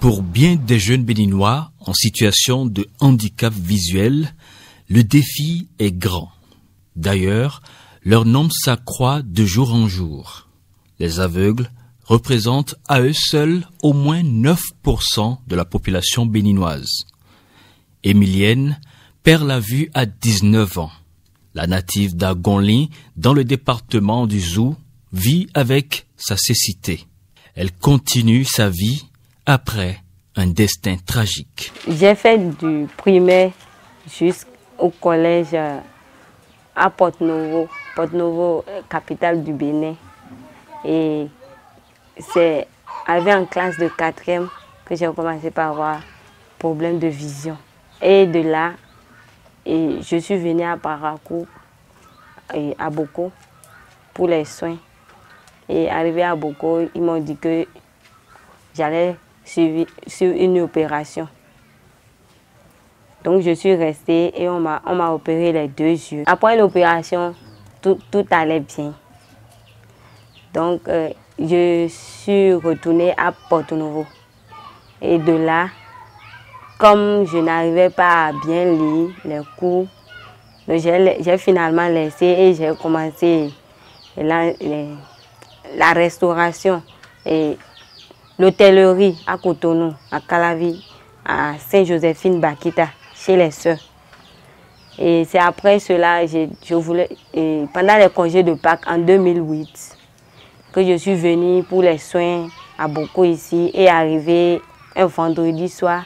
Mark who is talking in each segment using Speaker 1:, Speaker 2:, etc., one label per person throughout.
Speaker 1: Pour bien des jeunes béninois en situation de handicap visuel, le défi est grand. D'ailleurs, leur nombre s'accroît de jour en jour. Les aveugles représentent à eux seuls au moins 9% de la population béninoise. Émilienne perd la vue à 19 ans. La native d'Agonli, dans le département du Zou, vit avec sa cécité. Elle continue sa vie après un destin tragique.
Speaker 2: J'ai fait du primaire jusqu'au collège à Porte-Novo, capitale du Bénin. Et c'est arrivé en classe de 4e que j'ai commencé par avoir problème de vision. Et de là, je suis venue à Parakou, à Boko, pour les soins. Et arrivé à Boko, ils m'ont dit que j'allais sur une opération. Donc je suis restée et on m'a opéré les 2 yeux. Après l'opération, tout allait bien. Donc je suis retournée à Porto-Novo. Et de là, comme je n'arrivais pas à bien lire les cours, j'ai finalement laissé et j'ai commencé la restauration et l'hôtellerie à Cotonou, à Calavi, à Saint-Joséphine-Bakita, chez les sœurs. Et c'est après cela, pendant les congés de Pâques en 2008, que je suis venue pour les soins à Boko ici et arrivé un vendredi soir.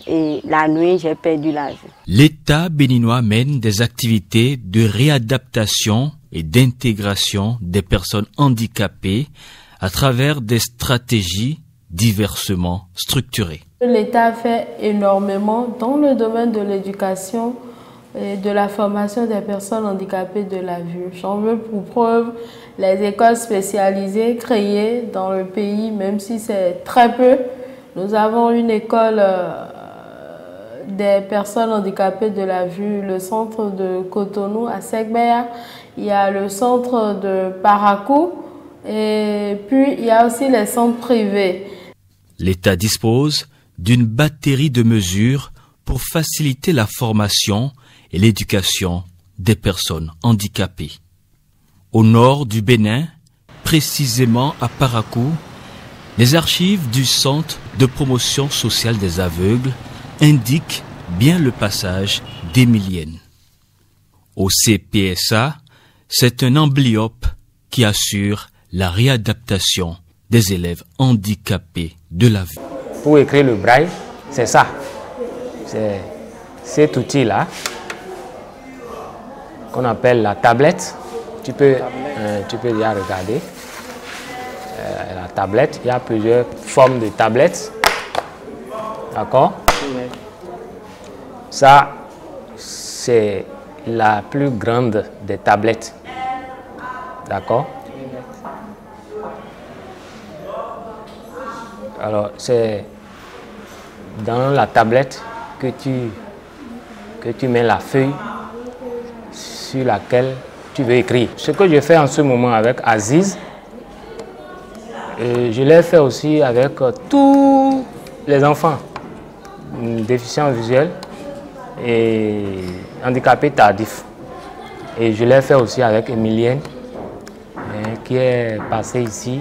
Speaker 2: Et la nuit, j'ai perdu la vue.
Speaker 1: L'État béninois mène des activités de réadaptation et d'intégration des personnes handicapées à travers des stratégies diversement structurées.
Speaker 3: L'État fait énormément dans le domaine de l'éducation et de la formation des personnes handicapées de la vue. J'en veux pour preuve les écoles spécialisées créées dans le pays, même si c'est très peu. Nous avons une école des personnes handicapées de la vue, le centre de Cotonou à Segbea, il y a le centre de Parakou et puis il y a aussi les centres privés.
Speaker 1: L'État dispose d'une batterie de mesures pour faciliter la formation et l'éducation des personnes handicapées. Au nord du Bénin, précisément à Parakou, les archives du Centre de promotion sociale des aveugles indiquent bien le passage d'Émilienne. Au CPSA, c'est un amblyope qui assure la réadaptation des élèves handicapés de la vue.
Speaker 4: Pour écrire le braille, c'est ça. C'est cet outil-là qu'on appelle la tablette. Tu peux déjà regarder. La tablette, il y a plusieurs formes de tablettes. D'accord? Ça, c'est la plus grande des tablettes. D'accord? Alors, c'est dans la tablette que tu mets la feuille sur laquelle tu veux écrire. Ce que je fais en ce moment avec Aziz, je l'ai fait aussi avec tous les enfants déficients visuels et handicapés tardifs. Et je l'ai fait aussi avec Émilienne, qui est passée ici.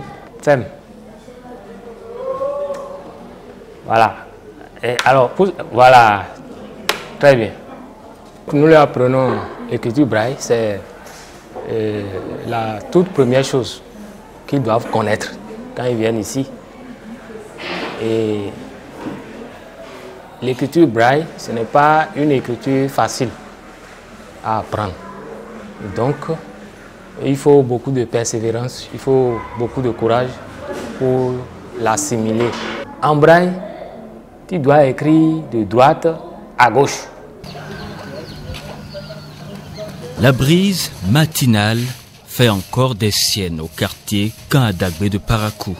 Speaker 4: Voilà. Et alors, voilà, très bien. Nous leur apprenons l'écriture braille, c'est la toute première chose qu'ils doivent connaître quand ils viennent ici. Et l'écriture braille, ce n'est pas une écriture facile à apprendre. Donc, il faut beaucoup de persévérance, il faut beaucoup de courage pour l'assimiler. En braille, tu dois écrire de droite à gauche.
Speaker 1: La brise matinale fait encore des siennes au quartier Kanadagbe de Parakou.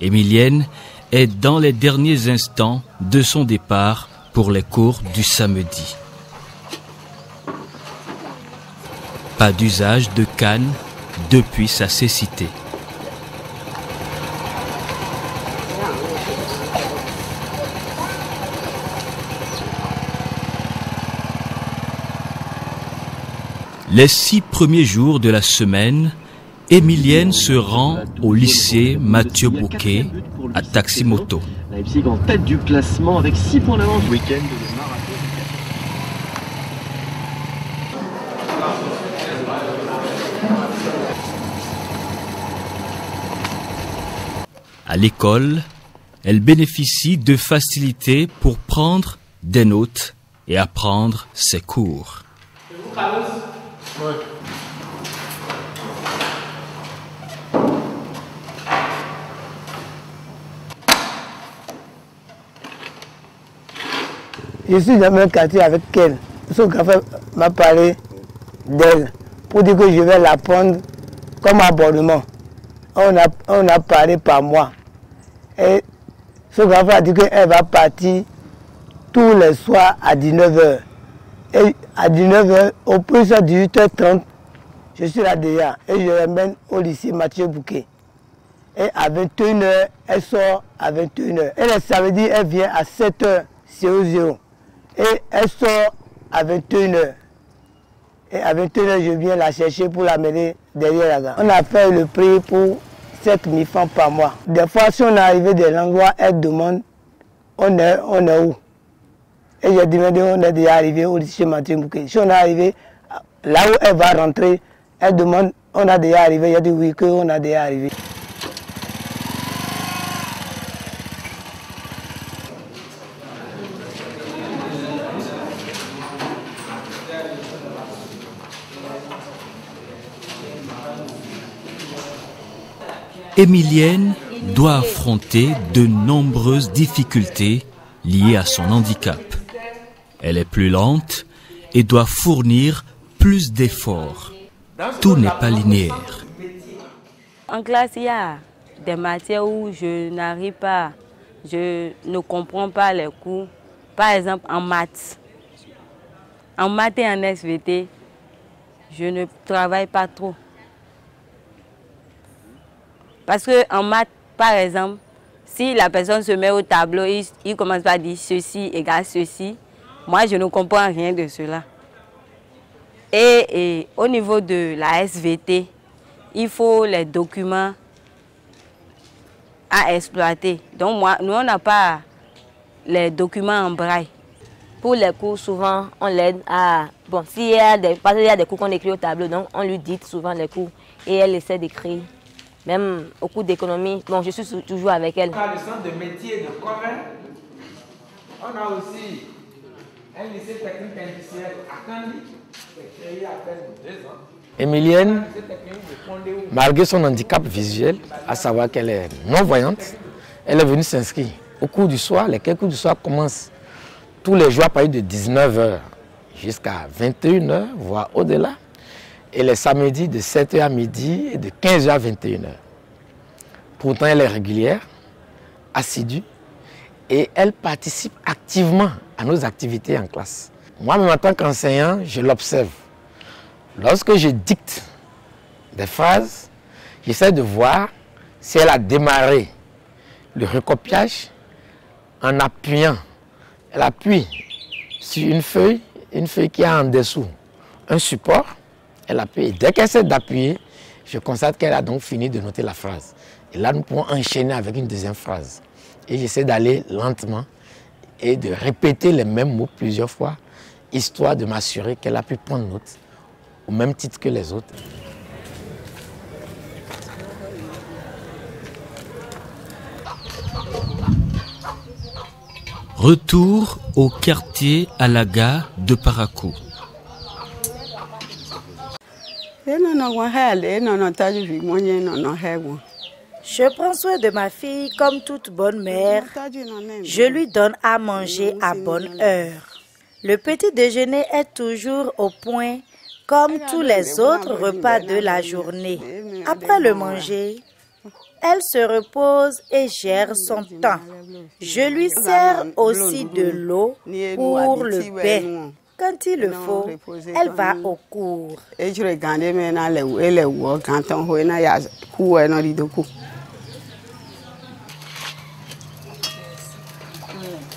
Speaker 1: Émilienne est dans les derniers instants de son départ pour les cours du samedi. Pas d'usage de canne depuis sa cécité. Les 6 premiers jours de la semaine, Emilienne se rend au lycée Mathieu Bouquet à Taximoto.
Speaker 5: Leipzig en tête du classement avec 6 points d'avance. Week-end de marathon.
Speaker 1: À l'école, elle bénéficie de facilités pour prendre des notes et apprendre ses cours.
Speaker 6: Je suis dans le même quartier avec elle. Son grand-frère m'a parlé d'elle pour dire que je vais la prendre comme abonnement. On a parlé par mois. Et son grand-frère a dit qu'elle va partir tous les soirs à 19h. Et à 19h, au plus à 18h30, je suis là déjà. Et je l'emmène au lycée Mathieu Bouquet. Et à 21h, elle sort à 21h. Et le samedi, elle vient à 7h00. Et elle sort à 21h. Et à 21h, je viens la chercher pour l'amener derrière la gare. On a fait le prix pour 7 000 francs par mois. Des fois, si on est arrivé de l'endroit, elle demande on est où. Et j'ai demandé on est déjà arrivé au lycée Mathieu Bouquet. Si on est arrivé là où elle va rentrer, elle demande on a déjà arrivé. J'ai dit oui, qu'on a déjà arrivé.
Speaker 1: Emilienne doit affronter de nombreuses difficultés liées à son handicap. Elle est plus lente et doit fournir plus d'efforts. Tout n'est pas linéaire.
Speaker 2: En classe, il y a des matières où je n'arrive pas, je ne comprends pas les cours. Par exemple, en maths. En maths et en SVT, je ne travaille pas trop. Parce qu'en maths, par exemple, si la personne se met au tableau, il commence par dire ceci égale ceci. Moi, je ne comprends rien de cela. Et au niveau de la SVT, il faut les documents à exploiter. Donc, nous, on n'a pas les documents en braille.
Speaker 7: Pour les cours, souvent, on l'aide à... Bon, parce qu'il y a des cours qu'on écrit au tableau, donc on lui dit souvent les cours. Et elle essaie d'écrire. Même au cours d'économie, bon, je suis toujours avec elle.
Speaker 8: On a le centre de métier de Corel. On a aussi un lycée technique industriel à Kandi, qui est créé à peine 2 ans.
Speaker 4: Emilienne, malgré son handicap visuel, à savoir qu'elle est non-voyante, elle est venue s'inscrire. Au cours du soir, les quelques cours du soir commencent tous les jours à partir de 19h jusqu'à 21h, voire au-delà. Et les samedis de 7h à midi et de 15h à 21h. Pourtant, elle est régulière, assidue et elle participe activement à nos activités en classe. Moi-même, en tant qu'enseignant, je l'observe. Lorsque je dicte des phrases, j'essaie de voir si elle a démarré le recopiage en appuyant. Elle appuie sur une feuille qui a en dessous un support. Elle appuie. Dès qu'elle essaie d'appuyer, je constate qu'elle a donc fini de noter la phrase. Et là, nous pouvons enchaîner avec une deuxième phrase. Et j'essaie d'aller lentement et de répéter les mêmes mots plusieurs fois, histoire de m'assurer qu'elle a pu prendre note au même titre que les autres.
Speaker 1: Retour au quartier à la gare de Parakou.
Speaker 9: Je prends soin de ma fille comme toute bonne mère. Je lui donne à manger à bonne heure. Le petit déjeuner est toujours au point comme tous les autres repas de la journée. Après le manger, elle se repose et gère son temps. Je lui sers aussi de l'eau pour le bain. Quand il le faut, elle va au cours.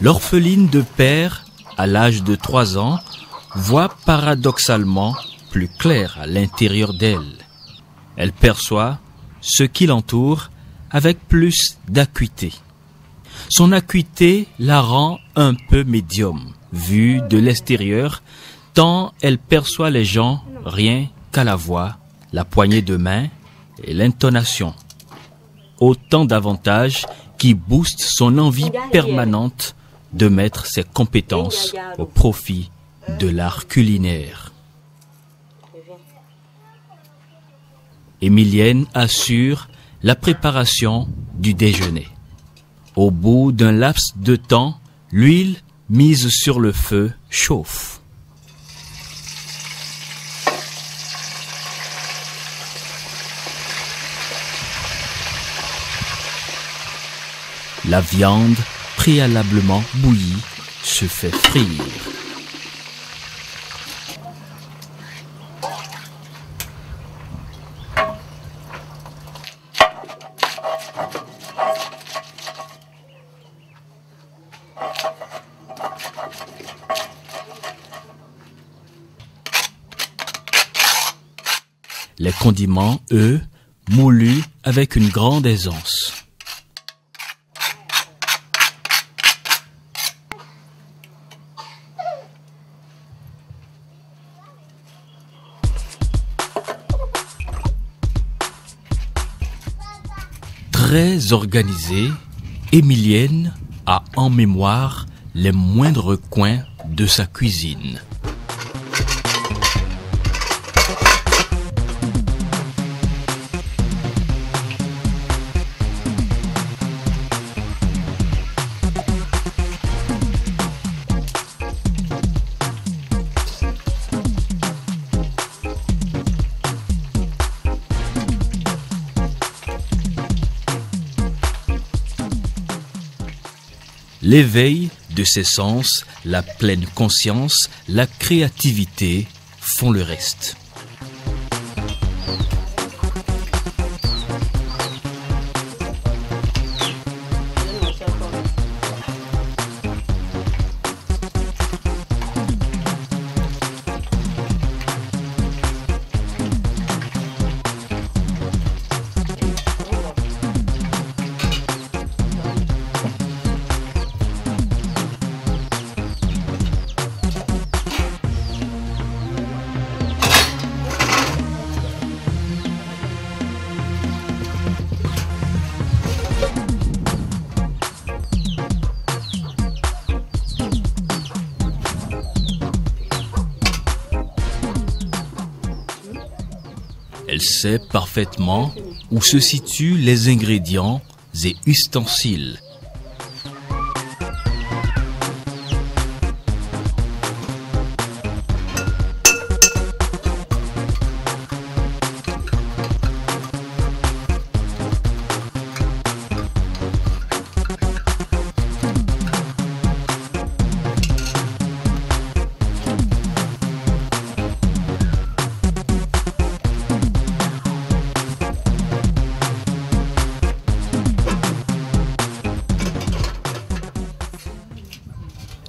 Speaker 1: L'orpheline de père, à l'âge de 3 ans, voit paradoxalement plus clair à l'intérieur d'elle. Elle perçoit ce qui l'entoure avec plus d'acuité. Son acuité la rend un peu médium, vue de l'extérieur, tant elle perçoit les gens rien qu'à la voix, la poignée de main et l'intonation. Autant d'avantages qui boostent son envie permanente de mettre ses compétences au profit de l'art culinaire. Emilienne assure la préparation du déjeuner. Au bout d'un laps de temps, l'huile mise sur le feu chauffe. La viande préalablement bouillie se fait frire. Les condiments, eux, moulus avec une grande aisance. Très organisée, Emilienne a en mémoire les moindres coins de sa cuisine. L'éveil de ses sens, la pleine conscience, la créativité font le reste. Elle sait parfaitement où se situent les ingrédients et ustensiles.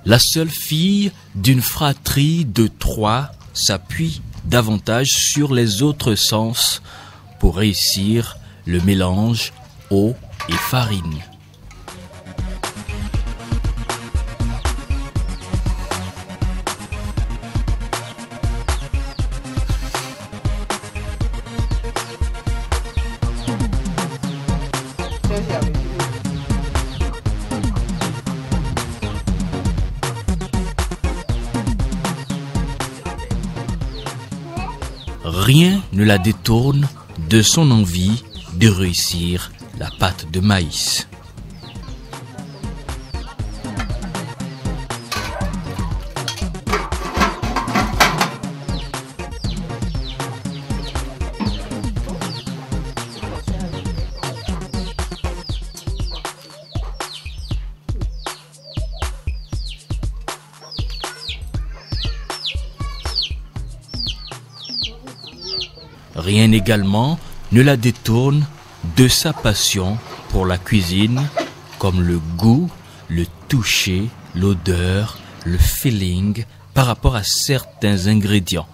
Speaker 1: La seule fille d'une fratrie de 3 s'appuie davantage sur les autres sens pour réussir le mélange eau et farine. Rien ne la détourne de son envie de réussir la pâte de maïs. Rien également ne la détourne de sa passion pour la cuisine, comme le goût, le toucher, l'odeur, le feeling par rapport à certains ingrédients.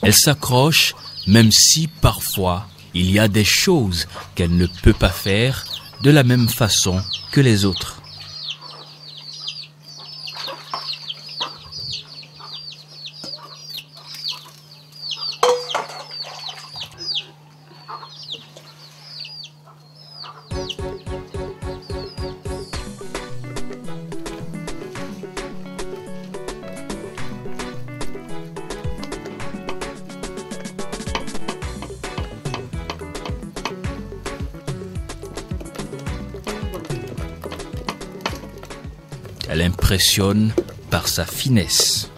Speaker 1: Elle s'accroche même si parfois il y a des choses qu'elle ne peut pas faire de la même façon que les autres. Elle impressionne par sa finesse.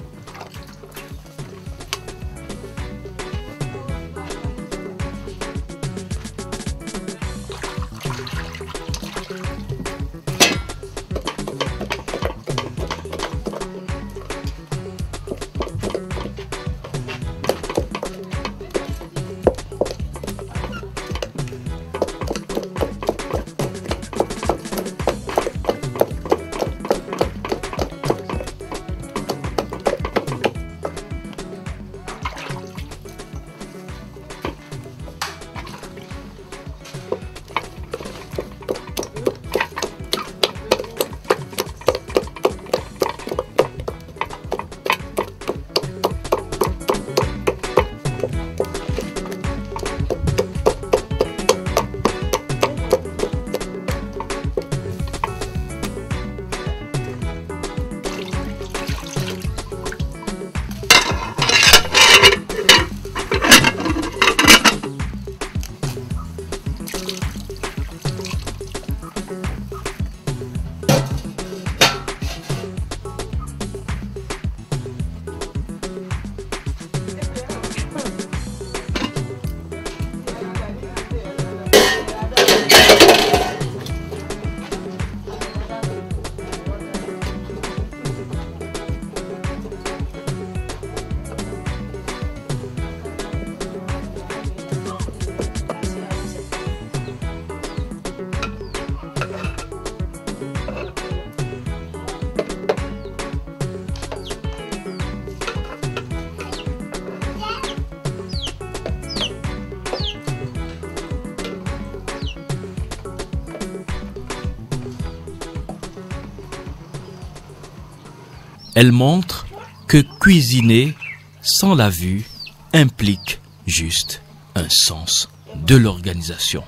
Speaker 1: Elle montre que cuisiner sans la vue implique juste un sens de l'organisation.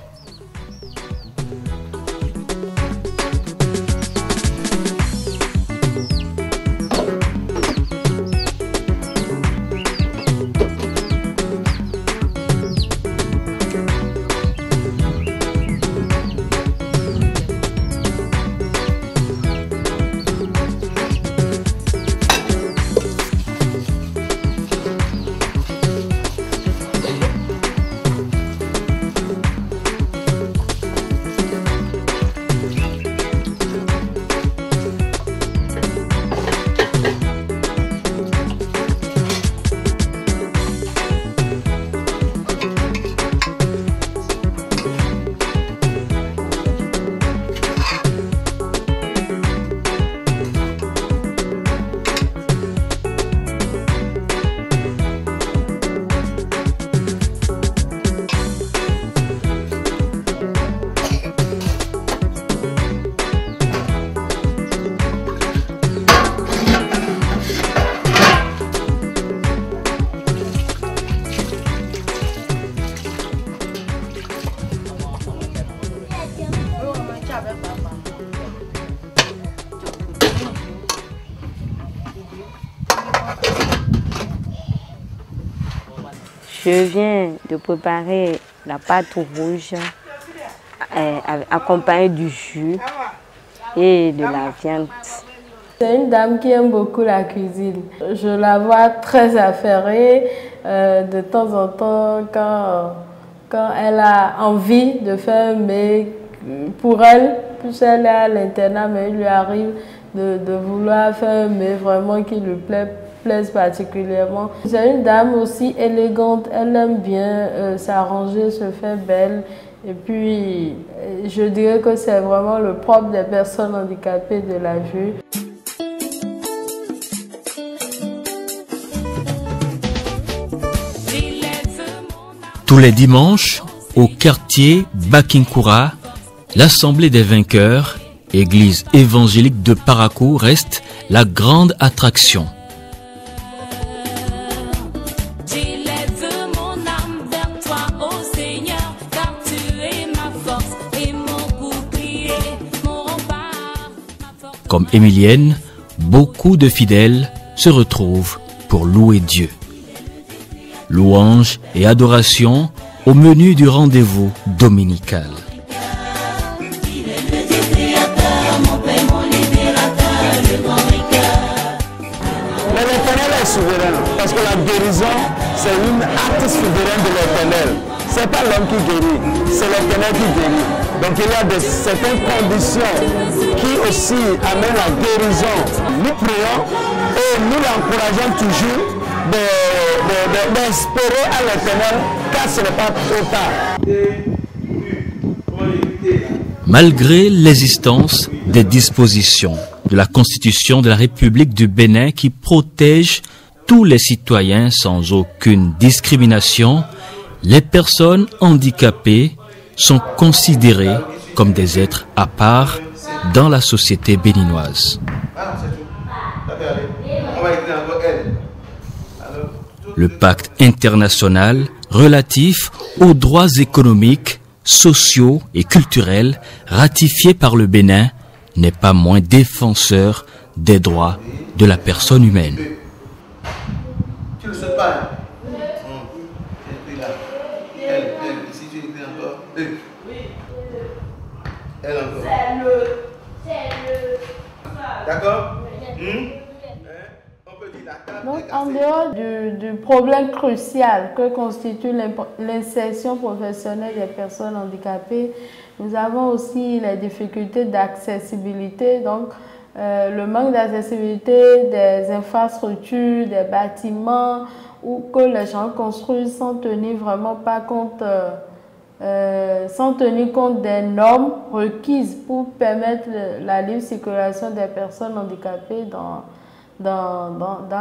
Speaker 2: Je viens de préparer la pâte rouge accompagnée du jus et de la viande.
Speaker 3: C'est une dame qui aime beaucoup la cuisine. Je la vois très affairée de temps en temps quand elle a envie de faire, mais pour elle, plus elle est à l'internat, mais il lui arrive de vouloir faire un mets vraiment qui lui plaise particulièrement. C'est une dame aussi élégante, elle aime bien s'arranger, se faire belle. Et puis, je dirais que c'est vraiment le propre des personnes handicapées de la vue.
Speaker 1: Tous les dimanches, au quartier Bakinkura, l'Assemblée des vainqueurs, église évangélique de Parakou, reste la grande attraction. Comme Émilienne, beaucoup de fidèles se retrouvent pour louer Dieu. Louange et adoration au menu du rendez-vous dominical.
Speaker 6: Mais l'Éternel est souverain, parce que la guérison, c'est une acte souverain de l'Éternel. Ce n'est pas l'homme qui guérit, c'est l'Éternel qui guérit. Donc il y a certaines conditions qui aussi amènent la guérison. Nous prions et nous l'encourageons toujours d'espérer à l'Éternel, car ce n'est pas trop tard.
Speaker 1: Malgré l'existence des dispositions de la Constitution de la République du Bénin qui protège tous les citoyens sans aucune discrimination, les personnes handicapées sont considérées comme des êtres à part dans la société béninoise. Le pacte international relatif aux droits économiques, sociaux et culturels ratifié par le Bénin n'est pas moins défenseur des droits de la personne humaine.
Speaker 10: Tu ne le sais pas. Si tu écris encore, elle encore. D'accord?
Speaker 3: Donc, en dehors du problème crucial que constitue l'insertion professionnelle des personnes handicapées, nous avons aussi les difficultés d'accessibilité, donc le manque d'accessibilité des infrastructures, des bâtiments, ou que les gens construisent sans tenir vraiment pas compte, sans tenir compte des normes requises pour permettre la libre circulation des personnes handicapées dans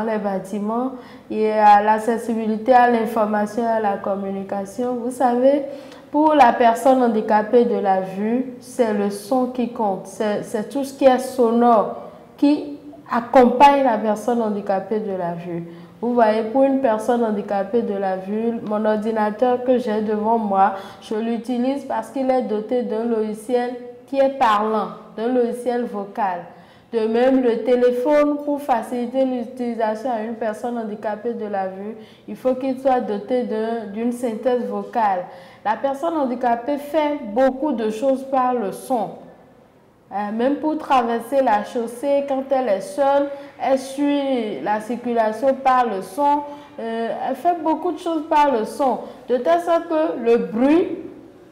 Speaker 3: les bâtiments, et à l'accessibilité à l'information et à la communication. Vous savez, pour la personne handicapée de la vue, c'est le son qui compte, c'est tout ce qui est sonore qui accompagne la personne handicapée de la vue. Vous voyez, pour une personne handicapée de la vue, mon ordinateur que j'ai devant moi, je l'utilise parce qu'il est doté d'un logiciel qui est parlant, d'un logiciel vocal. De même, le téléphone, pour faciliter l'utilisation à une personne handicapée de la vue, il faut qu'il soit doté d'une synthèse vocale. La personne handicapée fait beaucoup de choses par le son. Même pour traverser la chaussée, quand elle est seule, elle suit la circulation par le son. Elle fait beaucoup de choses par le son. De telle sorte que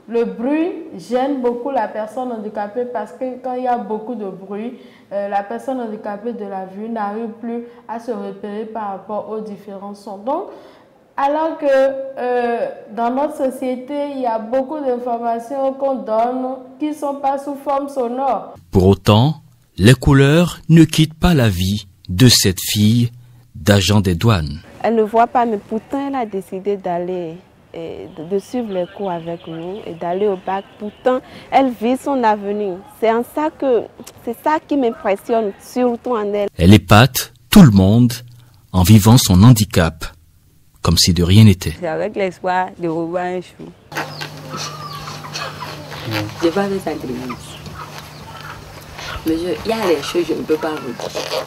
Speaker 3: le bruit gêne beaucoup la personne handicapée, parce que quand il y a beaucoup de bruit, la personne handicapée de la vue n'arrive plus à se repérer par rapport aux différents sons. Donc, alors que dans notre société, il y a beaucoup d'informations qu'on donne qui ne sont pas sous forme sonore.
Speaker 1: Pour autant, les couleurs ne quittent pas la vie de cette fille d'agent des douanes.
Speaker 2: Elle ne voit pas, mais pourtant elle a décidé d'aller, de suivre les cours avec nous et d'aller au bac. Pourtant, elle vit son avenir. C'est ça qui m'impressionne, surtout en elle.
Speaker 1: Elle épate tout le monde en vivant son handicap, comme si de rien n'était.
Speaker 2: C'est avec l'espoir de revoir un jour.
Speaker 11: Je vais avec Sandrine. Mais il y a des choses que je ne peux pas vous dire.